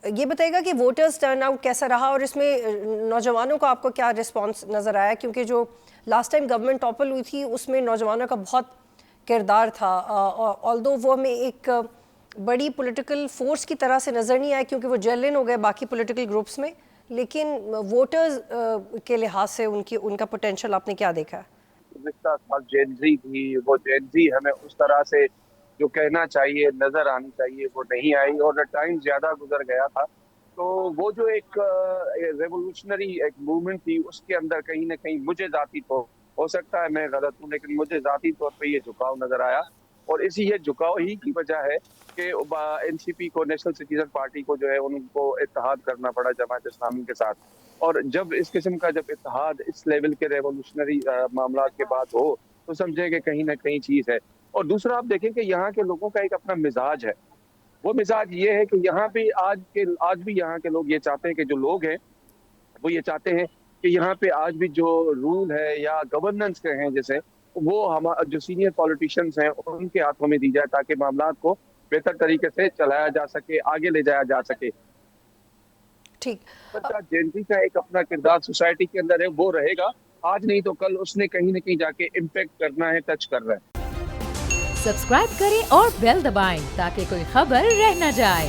ये बताइएगा कि वोटर्स टर्नआउट कैसा रहा और इसमें नौजवानों का आपको क्या रिस्पांस नज़र आया, क्योंकि जो लास्ट टाइम गवर्नमेंट टॉपल हुई थी उसमें नौजवानों का बहुत किरदार था, ऑल्दो वो हमें एक बड़ी पॉलिटिकल फोर्स की तरह से नज़र नहीं आया क्योंकि वो जेल इन हो गए बाकी पॉलिटिकल ग्रुप्स में, लेकिन वोटर्स के लिहाज से उनका पोटेंशियल आपने क्या देखा है? गुज़िश्ता साल जेनज़ी थी, वो जेनज़ी हमें उस तरह से जो कहना चाहिए, नज़र आनी चाहिए, वो नहीं आई और टाइम ज़्यादा गुज़र गया था। तो वो जो एक रेवोल्यूशनरी एक मूवमेंट थी, उसके अंदर कहीं न कहीं मुझे ज़ाती तो हो सकता है मैं गलत हूँ, लेकिन मुझे ज़ाती तौर पे ये झुकाव नज़र आया और इसी ये झुकाव ही की वजह है कि एनसीपी को, नेशनल सिटीज़न पार्टी को जो है, उनको इत्तेहाद करना पड़ा जमात इस्लामी के साथ। और जब इस किस्म का जब इत्तेहाद इस लेवल के रेवोल्यूशनरी मामलात के बाद हो, तो समझे कि कहीं न कहीं चीज़ है। और दूसरा आप देखें कि यहाँ के लोगों का एक अपना मिज़ाज है। वो मिज़ाज ये है कि यहाँ पे आज भी यहाँ के लोग ये चाहते हैं कि जो लोग हैं, वो ये चाहते हैं कि यहाँ पे आज भी जो रूल है या गवर्नेंस कहें जिसे, वो जो सीनियर पॉलिटिशियंस हैं, उनके हाथों में दी जाए ताकि मामलात को बेहतर तरीके से चलाया जा सके, आगे ले जाया जा सके। ठीक। बच्चा जेनज़ी का एक अपना किरदार सोसाइटी के अंदर है, वो रहेगा। आज नहीं तो कल उसने कहीं न कहीं जाके इम्पैक्ट करना है, टच करना है। सब्सक्राइब करें और बेल दबाएं ताकि कोई खबर रह न जाए।